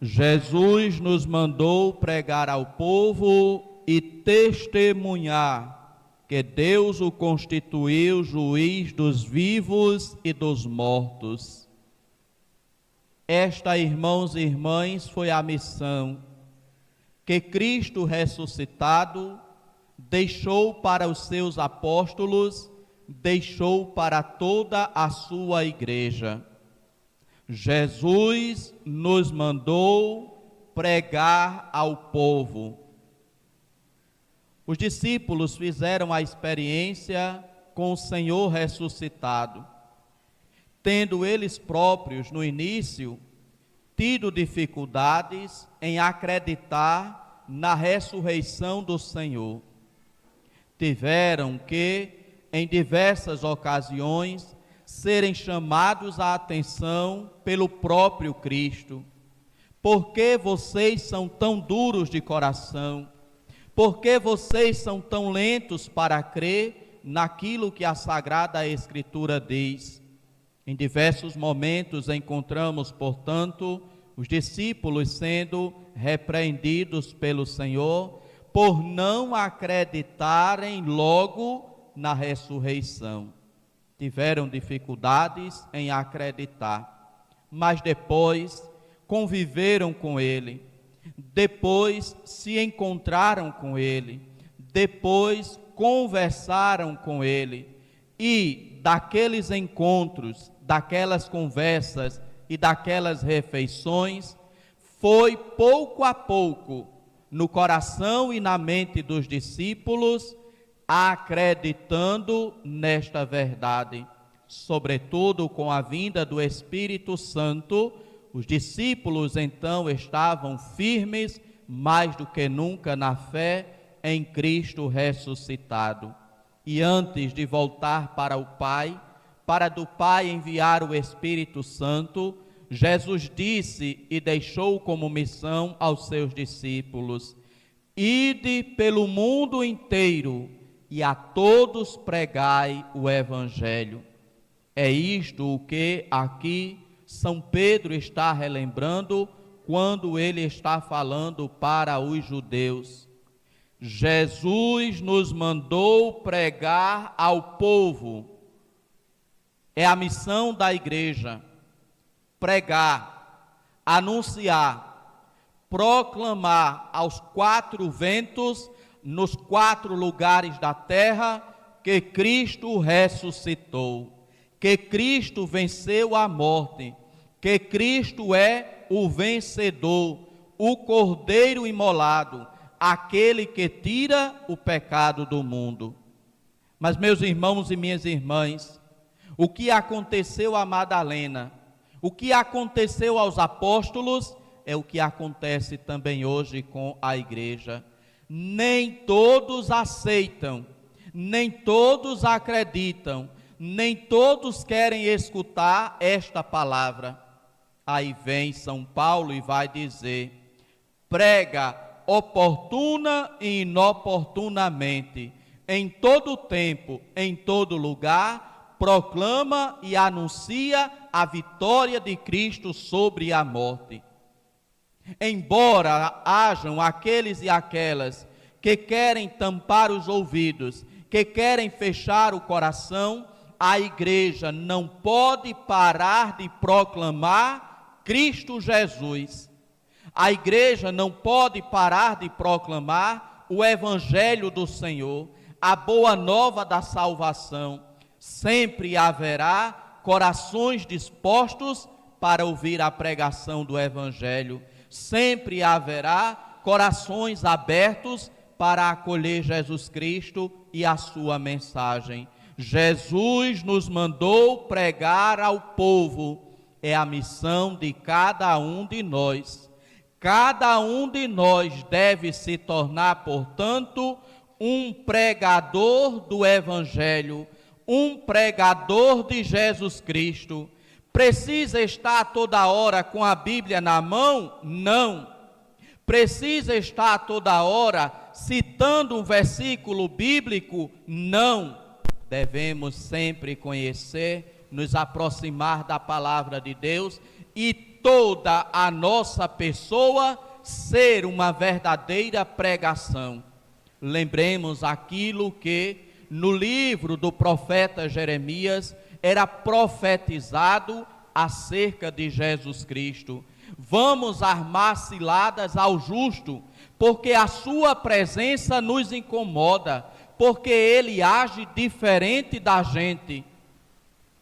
Jesus nos mandou pregar ao povo e testemunhar que Deus o constituiu juiz dos vivos e dos mortos. Esta, irmãos e irmãs, foi a missão que Cristo ressuscitado deixou para os seus apóstolos, deixou para toda a sua igreja. Jesus nos mandou pregar ao povo. Os discípulos fizeram a experiência com o Senhor ressuscitado, tendo eles próprios, no início, tido dificuldades em acreditar na ressurreição do Senhor. Tiveram que, em diversas ocasiões, serem chamados à atenção pelo próprio Cristo. Por que vocês são tão duros de coração? Por que vocês são tão lentos para crer naquilo que a Sagrada Escritura diz? Em diversos momentos encontramos, portanto, os discípulos sendo repreendidos pelo Senhor por não acreditarem logo na ressurreição. Tiveram dificuldades em acreditar, mas depois conviveram com Ele, depois se encontraram com Ele, depois conversaram com Ele, e daqueles encontros, daquelas conversas e daquelas refeições, foi pouco a pouco, no coração e na mente dos discípulos, acreditando nesta verdade. Sobretudo com a vinda do Espírito Santo, os discípulos então estavam firmes, mais do que nunca, na fé em Cristo ressuscitado. E antes de voltar para o Pai, para do Pai enviar o Espírito Santo, Jesus disse e deixou como missão aos seus discípulos: ide pelo mundo inteiro e a todos pregai o Evangelho. É isto o que aqui São Pedro está relembrando quando ele está falando para os judeus. Jesus nos mandou pregar ao povo. É a missão da igreja: pregar, anunciar, proclamar aos quatro ventos, nos quatro lugares da terra, que Cristo ressuscitou, que Cristo venceu a morte, que Cristo é o vencedor, o Cordeiro imolado, aquele que tira o pecado do mundo. Mas, meus irmãos e minhas irmãs, o que aconteceu a Madalena, o que aconteceu aos apóstolos, é o que acontece também hoje com a igreja. Nem todos aceitam, nem todos acreditam, nem todos querem escutar esta palavra. Aí vem São Paulo e vai dizer: prega oportuna e inoportunamente, em todo tempo, em todo lugar, proclama e anuncia a vitória de Cristo sobre a morte. Embora hajam aqueles e aquelas que querem tampar os ouvidos, que querem fechar o coração, a igreja não pode parar de proclamar Cristo Jesus. A igreja não pode parar de proclamar o Evangelho do Senhor, a boa nova da salvação. Sempre haverá corações dispostos para ouvir a pregação do Evangelho. Sempre haverá corações abertos para acolher Jesus Cristo e a sua mensagem. Jesus nos mandou pregar ao povo. É a missão de cada um de nós. Cada um de nós deve se tornar, portanto, um pregador do Evangelho, um pregador de Jesus Cristo. Precisa estar toda hora com a Bíblia na mão? Não. Precisa estar toda hora citando um versículo bíblico? Não. Devemos sempre conhecer, nos aproximar da palavra de Deus e toda a nossa pessoa ser uma verdadeira pregação. Lembremos aquilo que no livro do profeta Jeremias era profetizado acerca de Jesus Cristo. Vamos armar ciladas ao justo, porque a sua presença nos incomoda, porque ele age diferente da gente.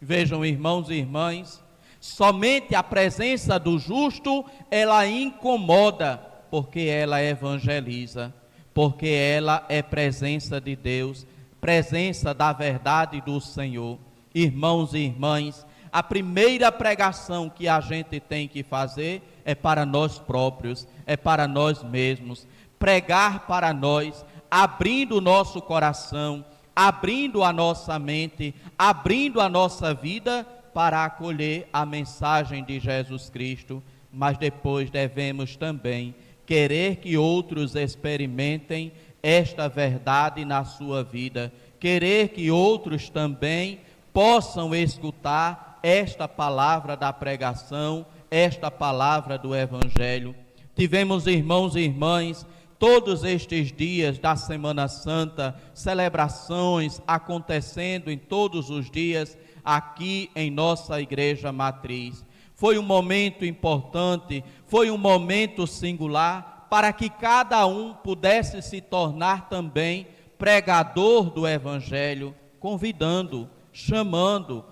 Vejam, irmãos e irmãs, somente a presença do justo, ela incomoda, porque ela evangeliza, porque ela é presença de Deus, presença da verdade do Senhor. Irmãos e irmãs, a primeira pregação que a gente tem que fazer é para nós próprios, é para nós mesmos. Pregar para nós, abrindo o nosso coração, abrindo a nossa mente, abrindo a nossa vida para acolher a mensagem de Jesus Cristo. Mas depois devemos também querer que outros experimentem esta verdade na sua vida, querer que outros também possam escutar esta palavra da pregação, esta palavra do Evangelho. Tivemos, irmãos e irmãs, todos estes dias da Semana Santa, celebrações acontecendo em todos os dias aqui em nossa igreja matriz. Foi um momento importante, foi um momento singular, para que cada um pudesse se tornar também pregador do Evangelho, convidando, chamando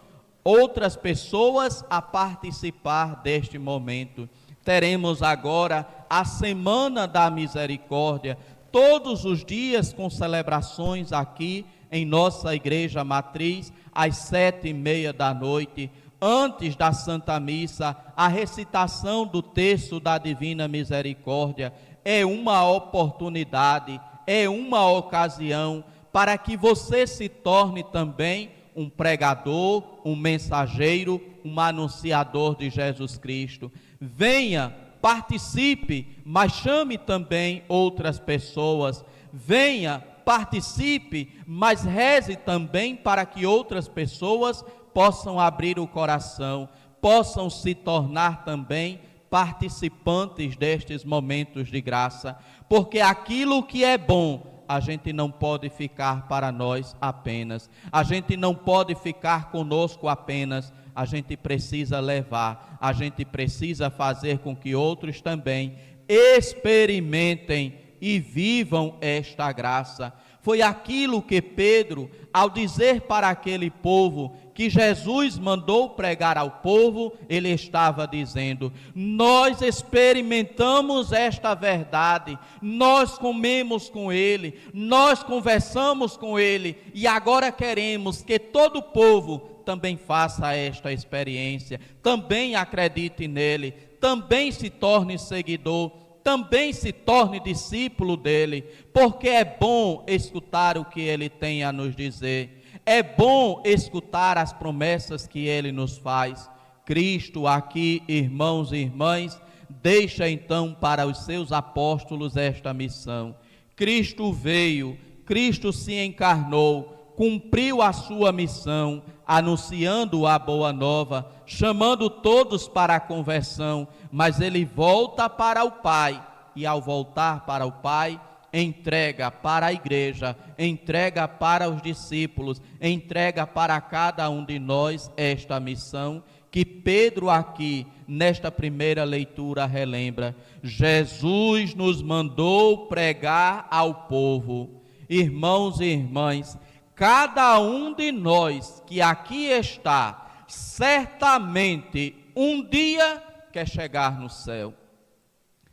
outras pessoas a participar deste momento. Teremos agora a Semana da Misericórdia, todos os dias com celebrações aqui em nossa igreja matriz, às 7:30 da noite, antes da Santa Missa, a recitação do texto da Divina Misericórdia. É uma oportunidade, é uma ocasião para que você se torne também um pregador, um mensageiro, um anunciador de Jesus Cristo. Venha, participe, mas chame também outras pessoas. Venha, participe, mas reze também para que outras pessoas possam abrir o coração, possam se tornar também participantes destes momentos de graça, porque aquilo que é bom, a gente não pode ficar para nós apenas, a gente não pode ficar conosco apenas, a gente precisa levar, a gente precisa fazer com que outros também experimentem e vivam esta graça. Foi aquilo que Pedro, ao dizer para aquele povo que Jesus mandou pregar ao povo, ele estava dizendo: nós experimentamos esta verdade, nós comemos com ele, nós conversamos com ele, e agora queremos que todo o povo também faça esta experiência, também acredite nele, também se torne seguidor, também se torne discípulo dele, porque é bom escutar o que ele tem a nos dizer, é bom escutar as promessas que ele nos faz. Cristo aqui, irmãos e irmãs, deixa então para os seus apóstolos esta missão. Cristo veio, Cristo se encarnou, cumpriu a sua missão, anunciando a boa nova, chamando todos para a conversão, mas ele volta para o Pai, e ao voltar para o Pai, entrega para a igreja, entrega para os discípulos, entrega para cada um de nós esta missão, que Pedro aqui, nesta primeira leitura, relembra. Jesus nos mandou pregar ao povo. Irmãos e irmãs, cada um de nós que aqui está, certamente um dia quer chegar no céu,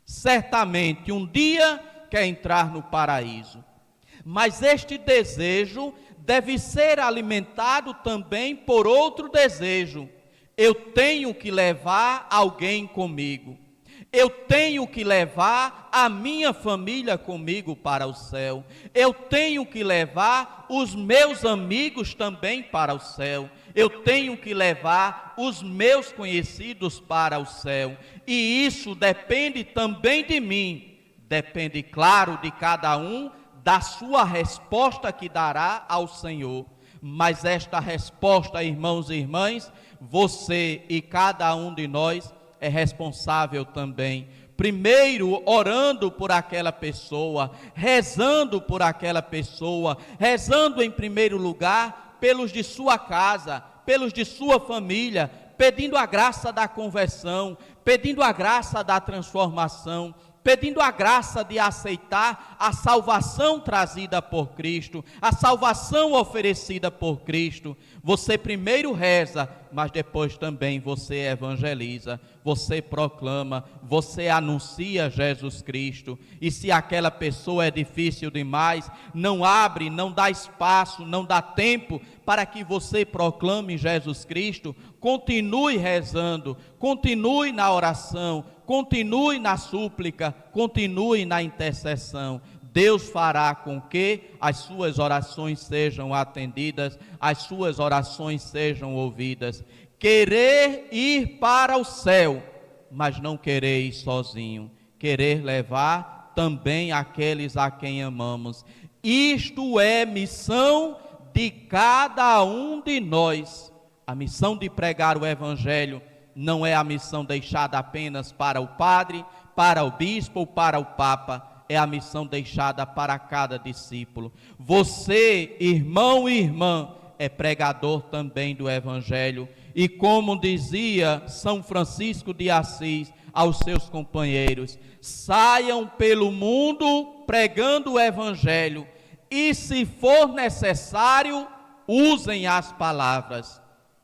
certamente um dia quer entrar no paraíso, mas este desejo deve ser alimentado também por outro desejo. Eu tenho que levar alguém comigo, eu tenho que levar a minha família comigo para o céu, eu tenho que levar os meus amigos também para o céu, eu tenho que levar os meus conhecidos para o céu, e isso depende também de mim, depende, claro, de cada um, da sua resposta que dará ao Senhor. Mas esta resposta, irmãos e irmãs, você e cada um de nós é responsável também. Primeiro, orando por aquela pessoa, rezando por aquela pessoa, rezando em primeiro lugar pelos de sua casa, pelos de sua família, pedindo a graça da conversão, pedindo a graça da transformação, pedindo a graça de aceitar a salvação trazida por Cristo, a salvação oferecida por Cristo. Você primeiro reza, mas depois também você evangeliza, você proclama, você anuncia Jesus Cristo. E se aquela pessoa é difícil demais, não abre, não dá espaço, não dá tempo para que você proclame Jesus Cristo, continue rezando, continue na oração, continue na súplica, continue na intercessão. Deus fará com que as suas orações sejam atendidas, as suas orações sejam ouvidas. Querer ir para o céu, mas não querer ir sozinho, querer levar também aqueles a quem amamos. Isto é missão de cada um de nós. A missão de pregar o Evangelho não é a missão deixada apenas para o padre, para o bispo ou para o papa, é a missão deixada para cada discípulo. Você, irmão e irmã, é pregador também do Evangelho. E como dizia São Francisco de Assis aos seus companheiros, saiam pelo mundo pregando o Evangelho e, se for necessário, usem as palavras.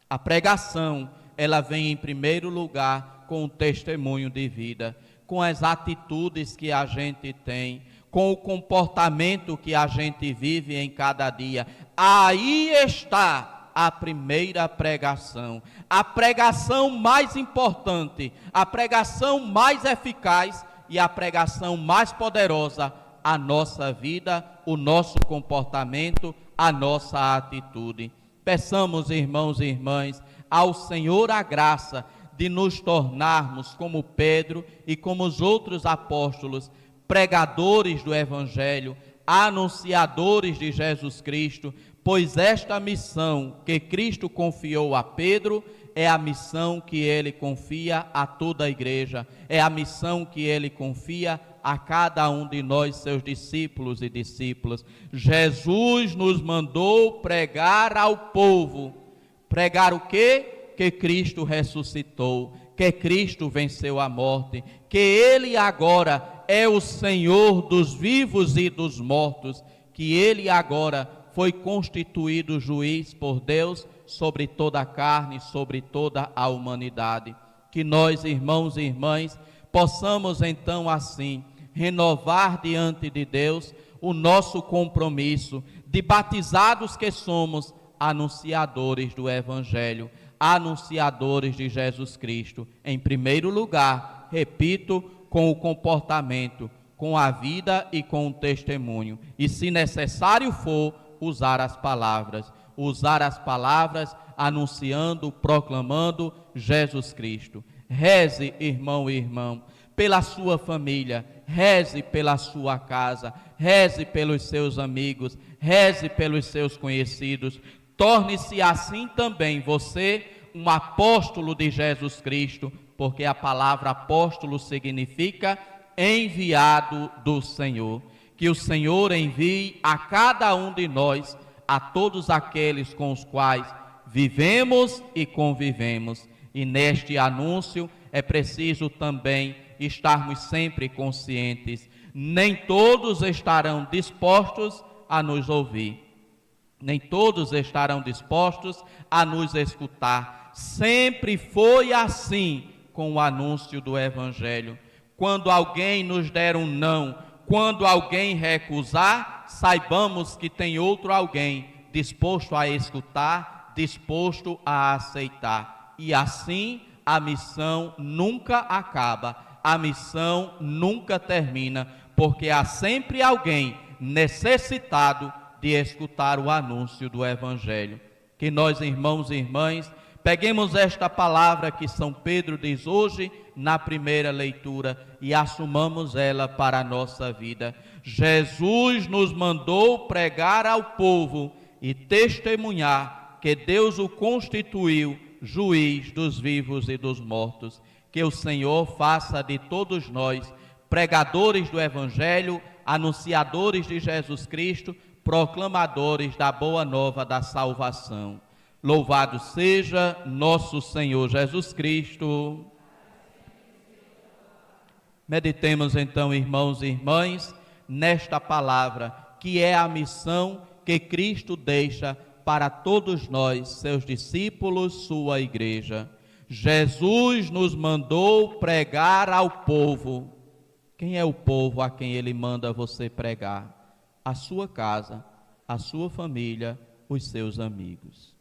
A pregação, ela vem em primeiro lugar com o testemunho de vida, com as atitudes que a gente tem, com o comportamento que a gente vive em cada dia. Aí está a primeira pregação, a pregação mais importante, a pregação mais eficaz e a pregação mais poderosa, a nossa vida, o nosso comportamento, a nossa atitude. Peçamos, irmãos e irmãs, ao Senhor a graça de nos tornarmos como Pedro e como os outros apóstolos, pregadores do Evangelho, anunciadores de Jesus Cristo, pois esta missão que Cristo confiou a Pedro é a missão que ele confia a toda a igreja, é a missão que ele confia a cada um de nós, seus discípulos e discípulas. Jesus nos mandou pregar ao povo. Pregar o quê? Que Cristo ressuscitou, que Cristo venceu a morte, que Ele agora é o Senhor dos vivos e dos mortos, que Ele agora foi constituído juiz por Deus sobre toda a carne, sobre toda a humanidade. Que nós, irmãos e irmãs, possamos então assim renovar diante de Deus o nosso compromisso de batizados que somos, anunciadores do Evangelho, anunciadores de Jesus Cristo. Em primeiro lugar, repito, com o comportamento, com a vida e com o testemunho. E se necessário for, usar as palavras anunciando, proclamando Jesus Cristo. Reze, irmão e irmã, pela sua família, reze pela sua casa, reze pelos seus amigos, reze pelos seus conhecidos. Torne-se assim também você um apóstolo de Jesus Cristo, porque a palavra apóstolo significa enviado do Senhor. Que o Senhor envie a cada um de nós, a todos aqueles com os quais vivemos e convivemos. E neste anúncio é preciso também estarmos sempre conscientes. Nem todos estarão dispostos a nos ouvir. Nem todos estarão dispostos a nos escutar. Sempre foi assim com o anúncio do Evangelho. Quando alguém nos der um não, quando alguém recusar, saibamos que tem outro alguém disposto a escutar, disposto a aceitar. E assim a missão nunca acaba, a missão nunca termina, porque há sempre alguém necessitado de escutar o anúncio do Evangelho. Que nós, irmãos e irmãs, peguemos esta palavra que São Pedro diz hoje na primeira leitura e assumamos ela para a nossa vida. Jesus nos mandou pregar ao povo e testemunhar que Deus o constituiu juiz dos vivos e dos mortos. que o Senhor faça de todos nós pregadores do Evangelho, anunciadores de Jesus Cristo, proclamadores da boa nova da salvação. Louvado seja nosso Senhor Jesus Cristo. Meditemos então, irmãos e irmãs, nesta palavra, que é a missão que Cristo deixa para todos nós, seus discípulos, sua igreja. Jesus nos mandou pregar ao povo. Quem é o povo a quem ele manda você pregar? A sua casa, a sua família, os seus amigos.